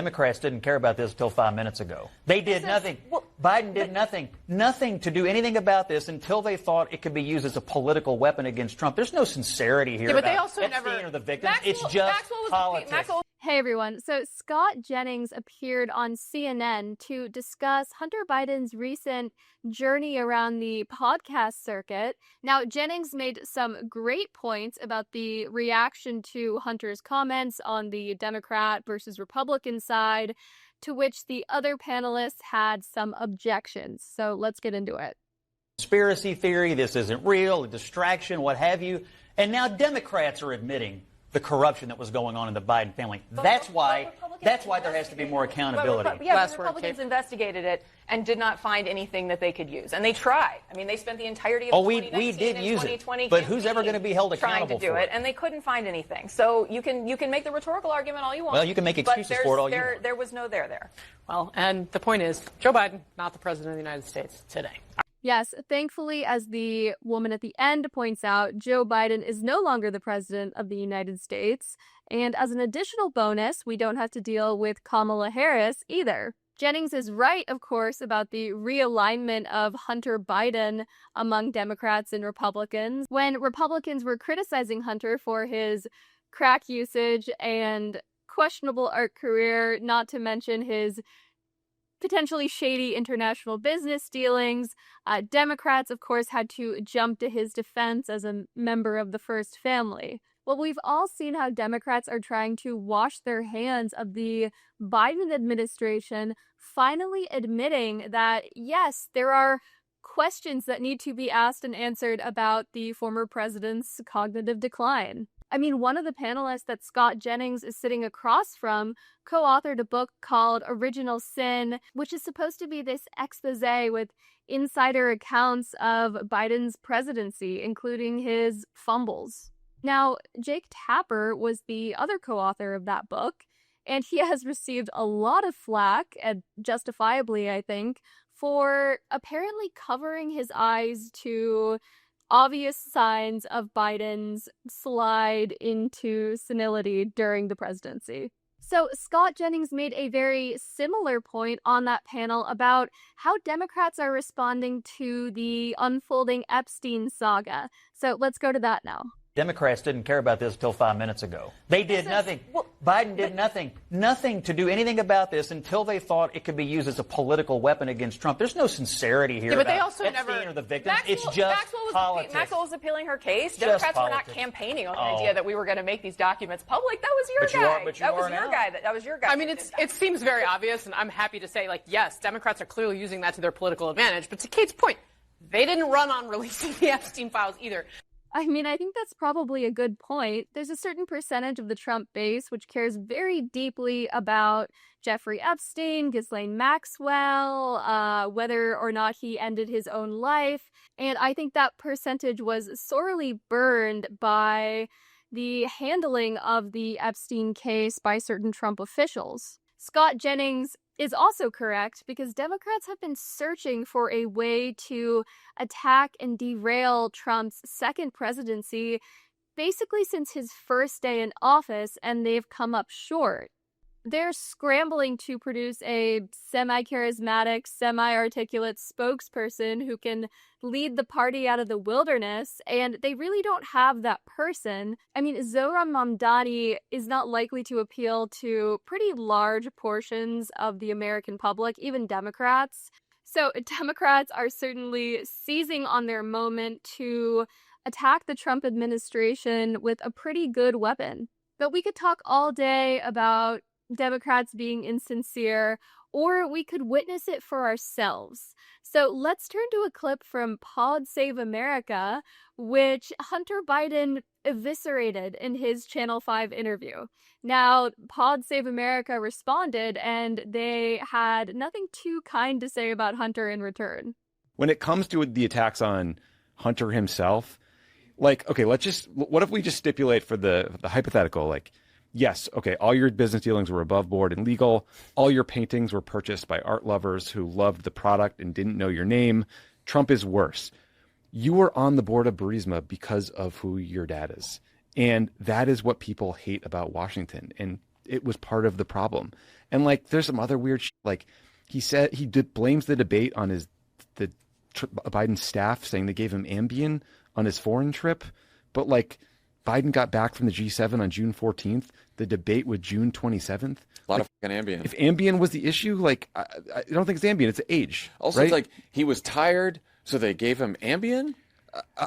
Democrats didn't care about this until 5 minutes ago. They did nothing. Biden did nothing to do anything about this until they thought it could be used as a political weapon against Trump. There's no sincerity here. Yeah, but about they also Epstein or the victims. It's just politics. Hey everyone, so Scott Jennings appeared on CNN to discuss Hunter Biden's recent journey around the podcast circuit. Now, Jennings made some great points about the reaction to Hunter's comments on the Democrat versus Republican side, to which the other panelists had some objections. So let's get into it. Conspiracy theory, this isn't real, a distraction, what have you. And now Democrats are admitting the corruption that was going on in the Biden family. That's why there has to be more accountability. But Republicans investigated it and did not find anything that they could use. And they tried. I mean, they spent the entirety of 2019 we did and use 2020 it, but who's ever going to be held accountable trying to do for it? And they couldn't find anything. So you can make the rhetorical argument all you want. Well, you can make excuses for it all you want. There was no there. Well, and the point is, Joe Biden, not the president of the United States today. Yes, thankfully, as the woman at the end points out, Joe Biden is no longer the president of the United States. And as an additional bonus, we don't have to deal with Kamala Harris either. Jennings is right, of course, about the realignment of Hunter Biden among Democrats and Republicans. When Republicans were criticizing Hunter for his crack usage and questionable art career, not to mention his potentially shady international business dealings, Democrats, of course, had to jump to his defense as a member of the first family. Well, we've all seen how Democrats are trying to wash their hands of the Biden administration, finally admitting that, yes, there are questions that need to be asked and answered about the former president's cognitive decline. I mean, one of the panelists that Scott Jennings is sitting across from co-authored a book called Original Sin, which is supposed to be this expose with insider accounts of Biden's presidency, including his fumbles. Now, Jake Tapper was the other co-author of that book, and he has received a lot of flack, and justifiably, I think, for apparently covering his eyes to obvious signs of Biden's slide into senility during the presidency. So Scott Jennings made a very similar point on that panel about how Democrats are responding to the unfolding Epstein saga. So let's go to that now. Democrats didn't care about this until 5 minutes ago. They did nothing. Biden did nothing to do anything about this until they thought it could be used as a political weapon against Trump. There's no sincerity here. Yeah, but about they also Epstein or the victims. It's just politics. Maxwell was appealing her case. Democrats were not campaigning on the idea that we were going to make these documents public. That was your guy. That was your guy. I mean, it seems very obvious, and I'm happy to say, yes, Democrats are clearly using that to their political advantage. But to Kate's point, they didn't run on releasing the Epstein files either. I mean, I think that's probably a good point. There's a certain percentage of the Trump base which cares very deeply about Jeffrey Epstein, Ghislaine Maxwell, whether or not he ended his own life. And I think that percentage was sorely burned by the handling of the Epstein case by certain Trump officials. Scott Jennings is also correct because Democrats have been searching for a way to attack and derail Trump's second presidency basically since his first day in office, and they've come up short. They're scrambling to produce a semi-charismatic, semi-articulate spokesperson who can lead the party out of the wilderness, and they really don't have that person. I mean, Zohran Mamdani is not likely to appeal to pretty large portions of the American public, even Democrats. So Democrats are certainly seizing on their moment to attack the Trump administration with a pretty good weapon. But we could talk all day about Democrats being insincere, or we could witness it for ourselves. So let's turn to a clip from Pod Save America, which Hunter Biden eviscerated in his Channel 5 interview. Now, Pod Save America responded, and they had nothing too kind to say about Hunter in return. When it comes to the attacks on Hunter himself, what if we just stipulate for the hypothetical, yes, okay, all your business dealings were above board and legal. All your paintings were purchased by art lovers who loved the product and didn't know your name. Trump is worse. You were on the board of Burisma because of who your dad is. And that is what people hate about Washington. And it was part of the problem. And like, there's some other weird like he said blames the debate on Biden's staff, saying they gave him Ambien on his foreign trip. But like, Biden got back from the G7 on June 14th. The debate was June 27th. A lot of fucking Ambien. If Ambien was the issue, like, I don't think it's Ambien. It's age. Also, right? It's like he was tired, so they gave him Ambien?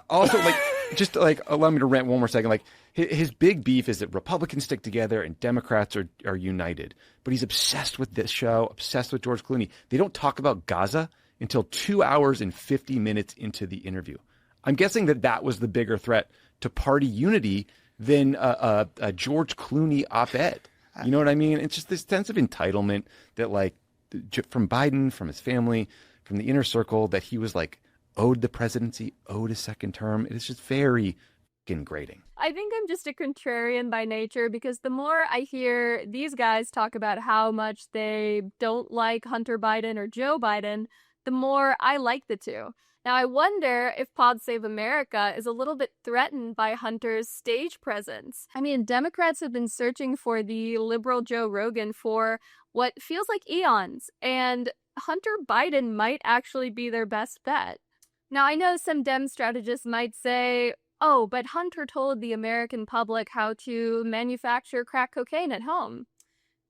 Also, like, just like, allow me to rant one more second. Like, his big beef is that Republicans stick together and Democrats are united. But he's obsessed with this show, obsessed with George Clooney. They don't talk about Gaza until 2 hours and 50 minutes into the interview. I'm guessing that was the bigger threat to party unity than a George Clooney op-ed. You know what I mean? It's just this sense of entitlement that, like, from Biden, from his family, from the inner circle, that he was like owed the presidency, owed a second term. It is just very fucking grating. I think I'm just a contrarian by nature, because the more I hear these guys talk about how much they don't like Hunter Biden or Joe Biden, the more I like the two. Now, I wonder if Pod Save America is a little bit threatened by Hunter's stage presence. I mean, Democrats have been searching for the liberal Joe Rogan for what feels like eons, and Hunter Biden might actually be their best bet. Now, I know some Dem strategists might say, oh, but Hunter told the American public how to manufacture crack cocaine at home.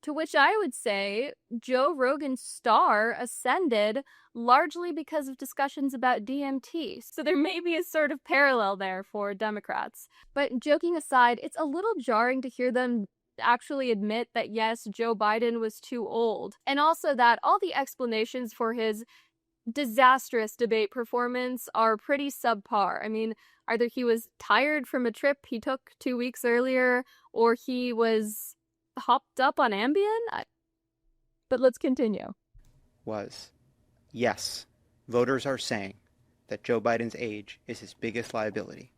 To which I would say Joe Rogan's star ascended largely because of discussions about DMT. So there may be a sort of parallel there for Democrats. But joking aside, it's a little jarring to hear them actually admit that, yes, Joe Biden was too old. And also that all the explanations for his disastrous debate performance are pretty subpar. I mean, either he was tired from a trip he took 2 weeks earlier, or he was hopped up on Ambien? But let's continue. Yes, voters are saying that Joe Biden's age is his biggest liability.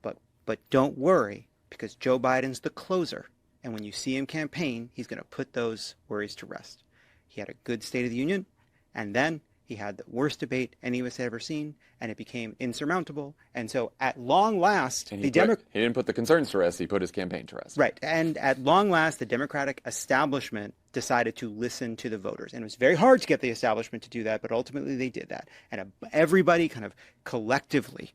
But don't worry, because Joe Biden's the closer. And when you see him campaign, he's going to put those worries to rest. He had a good State of the Union, and then he had the worst debate any of us had ever seen, and it became insurmountable. And so at long last, he didn't put the concerns to rest, he put his campaign to rest. Right. And at long last, the Democratic establishment decided to listen to the voters. And it was very hard to get the establishment to do that, but ultimately they did that. And everybody kind of collectively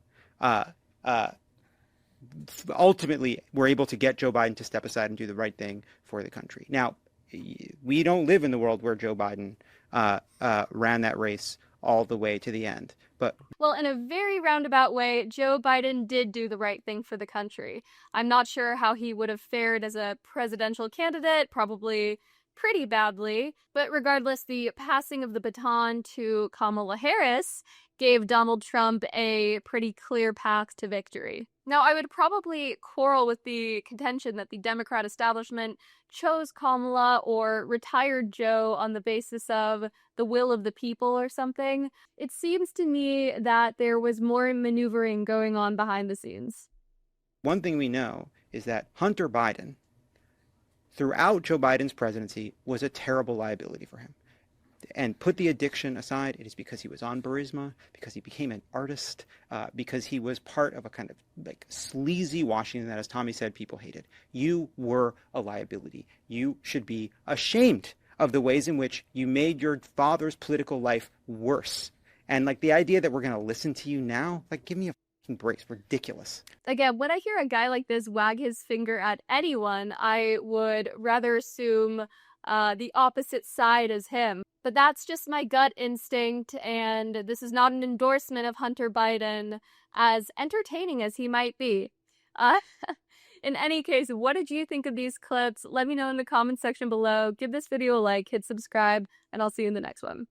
ultimately were able to get Joe Biden to step aside and do the right thing for the country. Now, we don't live in the world where Joe Biden ran that race all the way to the end. Well, in a very roundabout way, Joe Biden did do the right thing for the country. I'm not sure how he would have fared as a presidential candidate, probably pretty badly. But regardless, the passing of the baton to Kamala Harris gave Donald Trump a pretty clear path to victory. Now, I would probably quarrel with the contention that the Democrat establishment chose Kamala or retired Joe on the basis of the will of the people or something. It seems to me that there was more maneuvering going on behind the scenes. One thing we know is that Hunter Biden, throughout Joe Biden's presidency, was a terrible liability for him. And put the addiction aside, it is because he was on Burisma, because he became an artist, because he was part of a kind of like sleazy Washington that, as Tommy said, people hated. You were a liability. You should be ashamed of the ways in which you made your father's political life worse. And like the idea that we're going to listen to you now, like give me a fucking break. It's ridiculous. Again, when I hear a guy like this wag his finger at anyone, I would rather assume the opposite side as him. But that's just my gut instinct, and this is not an endorsement of Hunter Biden, as entertaining as he might be. In any case, what did you think of these clips? Let me know in the comments section below. Give this video a like, hit subscribe, and I'll see you in the next one.